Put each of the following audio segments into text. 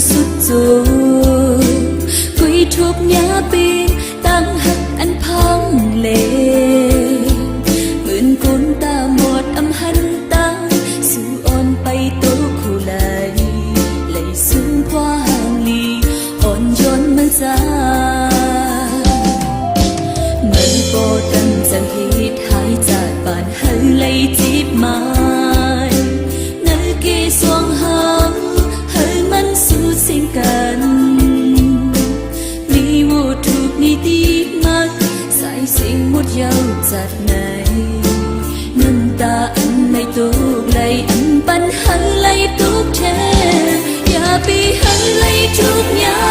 สุดจูกุยทุกยาปีตั้งหักอันพังเลหมื่นกุนตาหมดอำหันตั้งสู่อ่อนไปตัวคู่ไหลไหลซึ่งพวางลีอ่อนย้อนมันจามันโปตั้งจังเหตุหายจากบ้านเฮาไหลจีบมาสวงหางให้มันสู้สิ่งกันมีวัตถุนิติมักใส่สิ่งหมดยาวจัดไหนน้ำตาอันไม่ตุกไหลอันปันหันไหลตุกแท้อย่าไปหันไหลทุกยา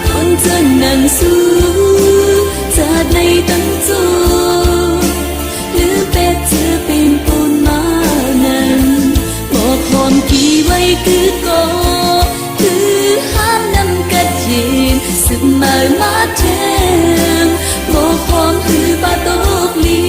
คนจะนั่งสู้จัดในตั้งจูหรือเป็ดเธอเป็นปูนมานั้นบอกหอมกี่ไว้คือก็คือห้ามนำกัดยินสึกมาแทงบอกหอมคือปาตกลี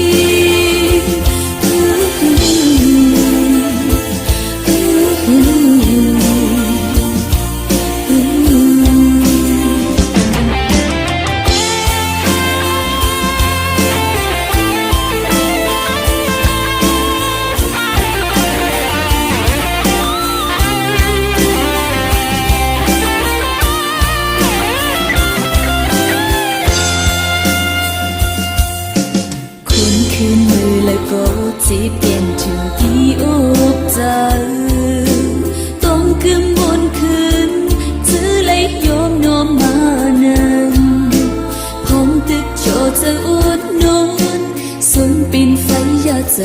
จีบเปลี่ยนถึงกี่อกใจต้องคืนบนคืนจื้อเลยยอมน้อมมานั้นผมตึกโจจะอดนอนส่วนปินไฟยาใจ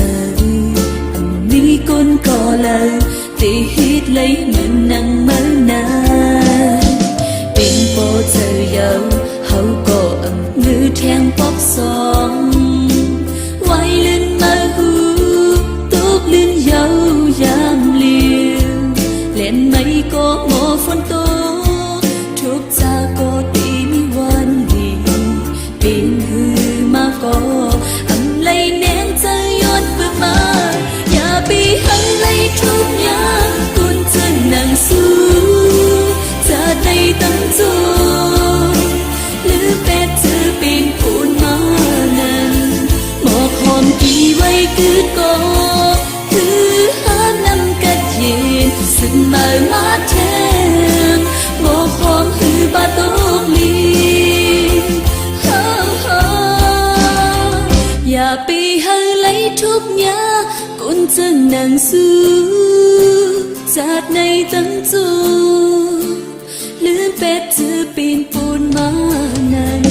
อันนี้ก้นก่อเลยตีฮิตเลยเหมือนนังเมื่อนานเป็นโปเธอเยาเขาก็อังมือแทงปอกสองไว้ลื่นมาหูลื่นยาวยามเลี้ยวเล่นไม่ก็หมอฝนตกทุกจาก็ตีมีวันดีเป็นหือมาก็อำไลแนงจะย้อนเปิดมาอย่าไปหันไลทุกอย่างกุนจะนั่งสู้จะได้ตั้งจูหรือเป็ดเธอเป็นปูนมานั้นหมอกหอมกี่ไว้คือก็คือหานำกัดยินสึกมาแทงบอกหอมคือบาตกลีอย่าไปหันไหลทุกยากุนจะนั่งสู้จากในตั้งจูลืมเป็ดเธอเป็นปูนมานั้น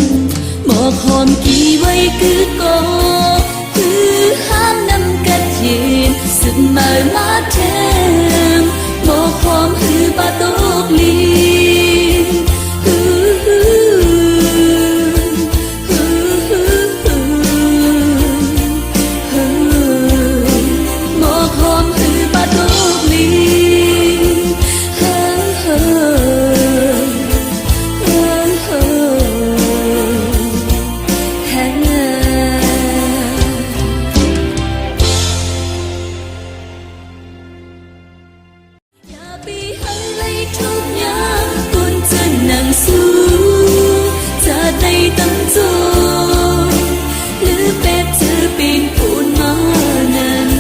บอกหอมกี่ไว้คือก็คือห้ามนำกัดยินสึกมาแทงบอกหอมคือปาตกลีบอกหอมคือปาตกลีสู้จะได้ตั้งจูหรือเป็ดเธอเป็นปูนมานั้น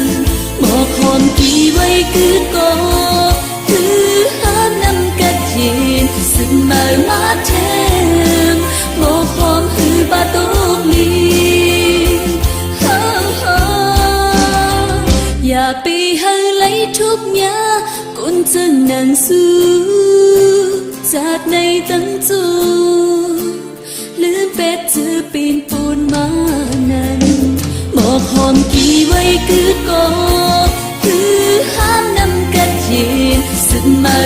บอกหอมกี่ไว้คือก็คือหานำกัดยินสึกมาแทงบอกหอมคือปาตกลีอย่าไปหันไหลทุกยากุนจะนั่งสู้จากในตั้งจูลืมเป็ดเธอเป็นปูนมานั้นบอกหอมกี่ไว้คือก็คือห้ามนำกัดยินสึกมา